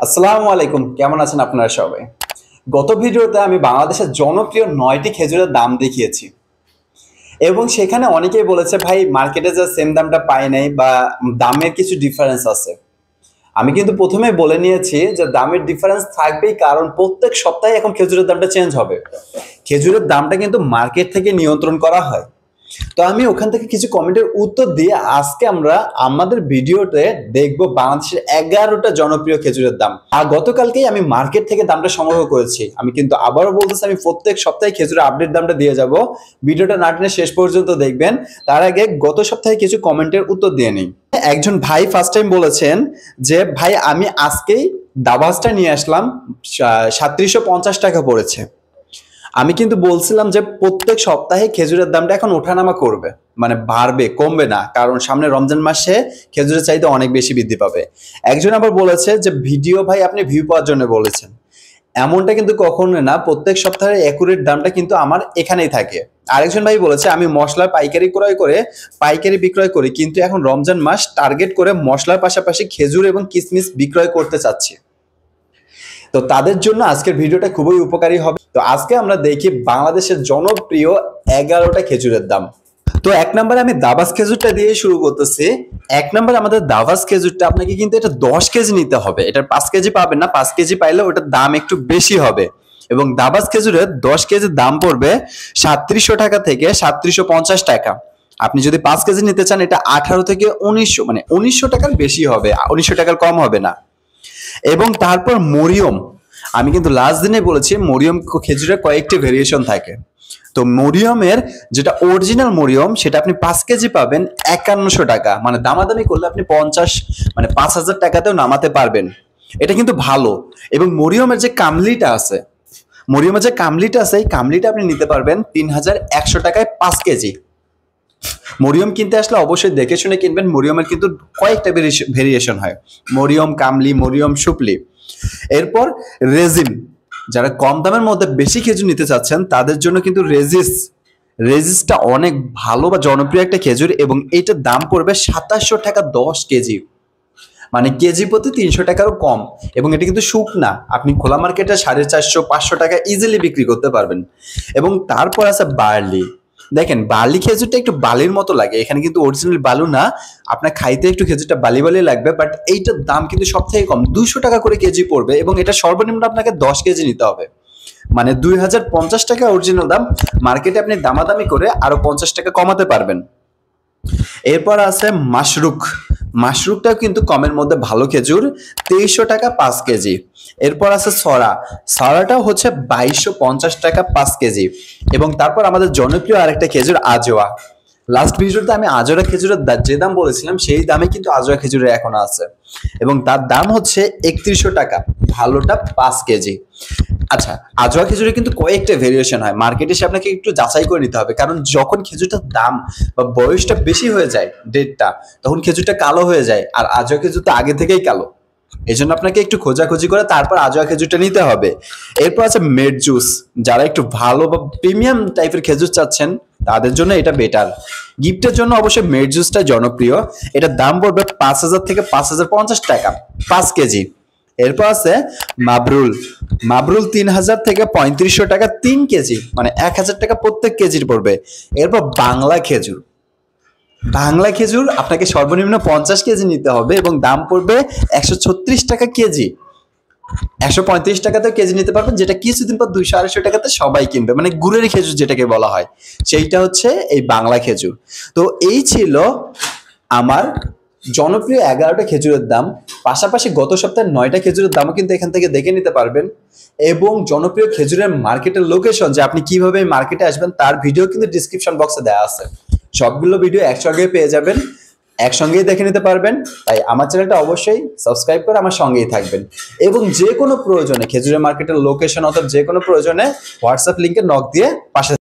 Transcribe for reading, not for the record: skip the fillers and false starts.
আসসালামু আলাইকুম, কেমন আছেন আপনারা সবাই? গত ভিডিওতে আমি বাংলাদেশের জনপ্রিয় ৯টি খেজুরের দাম দেখিয়েছি এবং সেখানে অনেকেই বলেছে ভাই মার্কেটে যা সেম দামটা পাই নাই বা দামের কিছু ডিফারেন্স আছে। আমি কিন্তু প্রথমেই বলে নিয়েছি যে দামের ডিফারেন্স থাকবেই, কারণ প্রত্যেক সপ্তাহে এখন খেজুরের দামটা চেঞ্জ হবে। খেজুরের দামটা কিন্তু মার্কেট থেকে নিয়ন্ত্রণ করা হয়। তো আমি ওখান থেকে কিছু কমেন্টের উত্তর দিয়ে আজকে আমরা আমাদের ভিডিওতে দেখব বাংলাদেশের 11টা জনপ্রিয় খেজুরের দাম। আর গতকালকেই আমি মার্কেট থেকে দামটা সংগ্রহ করেছি। আমি কিন্তু আবারও বলতেছি, আমি প্রত্যেক সপ্তাহে খেজুরের আপডেট দামটা দিয়ে যাব। ভিডিওটা না টেনে শেষ পর্যন্ত দেখবেন। তার আগে গত সপ্তাহে কিছু কমেন্টের উত্তর দিয়ে নিই। একজন ভাই ফার্স্ট টাইম বলেছেন যে ভাই আমি আজকেই দাবাসটা নিয়ে আসলাম, 3750 টাকা পড়েছে। আমি কিন্তু বলছিলাম যে প্রত্যেক সপ্তাহে খেজুরের দামটা এখন ওঠানামা করবে, মানে বাড়বে, কমবে না, কারণ সামনে রমজান মাসে খেজুরের চাহিদা অনেক বেশি বৃদ্ধি পাবে। একজন আবার বলেছে যে ভিডিও ভাই আপনি ভিউ পাওয়ার জন্য বলেছেন। এমনটা কিন্তু কখনো না, প্রত্যেক সপ্তাহে অ্যাকুরেট দামটা কিন্তু আমার এখানেই থাকে। আরেকজন ভাই বলেছে আমি মশলার পাইকারি ক্রয় করে পাইকারি বিক্রয় করি, কিন্তু এখন রমজান মাস টার্গেট করে মশলার পাশাপাশি খেজুর এবং কিশমিশ বিক্রয় করতে চাচ্ছি। তো তাদের জন্য আজকের ভিডিওটা খুবই উপকারী হবে। তো আজকে আমরা দেখি বাংলাদেশের জনপ্রিয় 11টা খেজুরের দাম। তো এক নম্বরে আমি দাবাস খেজুরটা দিয়ে শুরু করতেছি। এক নম্বরে আমাদের দাবাস খেজুরটা, আপনাকে কিন্তু এটা 10 কেজি নিতে হবে। এটার 5 কেজি পাবেন না, 5 কেজি পাইলে ওটার দাম একটু বেশি হবে। এবং দাবাস খেজুরের 10 কেজির দাম পড়বে 3700 টাকা থেকে 3750 টাকা। আপনি যদি 5 কেজি নিতে চান এটা 18 থেকে 1900, মানে 1900 টাকার বেশি হবে, 1900 টাকার কম হবে না। এবং তারপর মরিয়ম, আমি কিন্তু লাস্ট দিনে বলেছি মরিয়ম খেজুরের কয়েকটি ভেরিয়েশন থাকে। তো মরিয়মের যেটা অরিজিনাল মরিয়ম সেটা আপনি 5 কেজি পাবেন 5100 টাকা, মানে দামাদামি করলে আপনি 50, মানে 5000 টাকাতেও নামাতে পারবেন। এটা কিন্তু ভালো। এবং মরিয়মের যে কামলিটা আছে, এই কামলিটা আপনি নিতে পারবেন 3100 টাকায় 5 কেজি। মরিয়ম কিনতে আসলে অবশ্যই দেখে শুনে কিনবেন। মরিয়মের কিন্তু কয়েকটা ভেরিয়েশন হয়, মরিয়ম কামলি, মরিয়ম সুপলি। এরপর রেজিন, যারা কম দামের মধ্যে বেশি খেজুর নিতে চাচ্ছেন তাদের জন্য কিন্তু রেজিসটা অনেক ভালো বা জনপ্রিয় একটা খেজুর, এবং এইটার দাম পড়বে 2700 টাকা 10 কেজি, মানে কেজি প্রতি 300 টাকারও কম। এবং এটা কিন্তু শুকনা, আপনি খোলা মার্কেটে 450-500 টাকা ইজিলি বিক্রি করতে পারবেন। এবং তারপর আছে বার্লি। দেখেন বার্লি খেজুরটা একটু বালির মতো লাগে, এখানে কিন্তু অরিজিনাল বালু না, আপনার খাইতে একটু খেজুরটা বালি বালি লাগবে, বাট এইটার দাম কিন্তু সব থেকে কম, 200 টাকা করে কেজি পড়বে। এবং এটা সর্বনিম্ন আপনাকে 10 কেজি নিতে হবে, মানে 2050 টাকা অরিজিনাল দাম। মার্কেটে আপনি দামাদামি করে আরো 50 টাকা কমাতে পারবেন। এরপর আছে মাশরুকটাও কিন্তু কমের মধ্যে ভালো খেজুর, 2300 টাকা 5 কেজি। এরপর আছে সরাটাও হচ্ছে 2250 টাকা 5 কেজি। এবং তারপর আমাদের জনপ্রিয় আরেকটা খেজুর আজোয়া। লাস্ট ভিডিওতে আমি আজোয়া খেজুরের যে দাম বলেছিলাম সেই দামে কিন্তু আজোয়া খেজুরের এখন আছে, এবং তার দাম হচ্ছে 3100 টাকা, ভালোটা 5 কেজি। আচ্ছা, আজোয়া খেজুরে কিন্তু কয়েকটা ভেরিয়েশন হয়, মার্কেটে এসে আপনাকে একটু যাচাই করে নিতে হবে, কারণ যখন খেজুরটার দাম বা বয়সটা বেশি হয়ে যায়, ডেটটা, তখন খেজুরটা কালো হয়ে যায়। আর আজোয়া খেজুর তো আগে থেকেই কালো, এই জন্য আপনাকে একটু খোঁজাখুঁজি করে তারপর আজোয়া খেজুরটা নিতে হবে। এরপর আছে মেড জুস, যারা একটু ভালো বা প্রিমিয়াম টাইপের খেজুর চাচ্ছেন তাদের জন্য এটা বেটার। গিফটের জন্য অবশ্যই মেড জুসটা জনপ্রিয়, এটার দাম পড়বে 5000 থেকে 5050 টাকা 5 কেজি। এরপর আছে মাবরুল 3000 থেকে 3500 টাকা 3 কেজি, মানে 1000 টাকা প্রত্যেক কেজির পড়বে। এরপর বাংলা খেজুর আপনাকে সর্বনিম্ন 50 কেজি নিতে হবে, এবং দাম পড়বে 136 টাকা কেজি। 135 টাকাতেও কেজি নিতে পারবেন, যেটা কিছুদিন পর 200-250 টাকাতে সবাই কিনবে, মানে গুড়ের খেজুর যেটাকে বলা হয়, সেইটা হচ্ছে এই বাংলা খেজুর। তো এই ছিল আমার জনপ্রিয় 11টা খেজুরের দাম। পাশাপাশি গত সপ্তাহে 9টা খেজুরের দামও কিন্তু এখান থেকে দেখে নিতে পারবেন। এবং জনপ্রিয় খেজুরের মার্কেটের লোকেশন, যে আপনি কিভাবে মার্কেটে আসবেন তার ভিডিও কিন্তু ডিসক্রিপশন বক্সে দেওয়া আছে। সবগুলো ভিডিও একসঙ্গে পেয়ে যাবেন, একসঙ্গেই দেখে নিতে পারবেন। তাই আমার চ্যানেলটা অবশ্যই সাবস্ক্রাইব করে আমার সঙ্গেই থাকবেন। এবং যে কোনো প্রয়োজনে খেজুরের মার্কেটের লোকেশন অথবা যে কোনো প্রয়োজনে হোয়াটসঅ্যাপ লিঙ্কে নক দিয়ে পাশে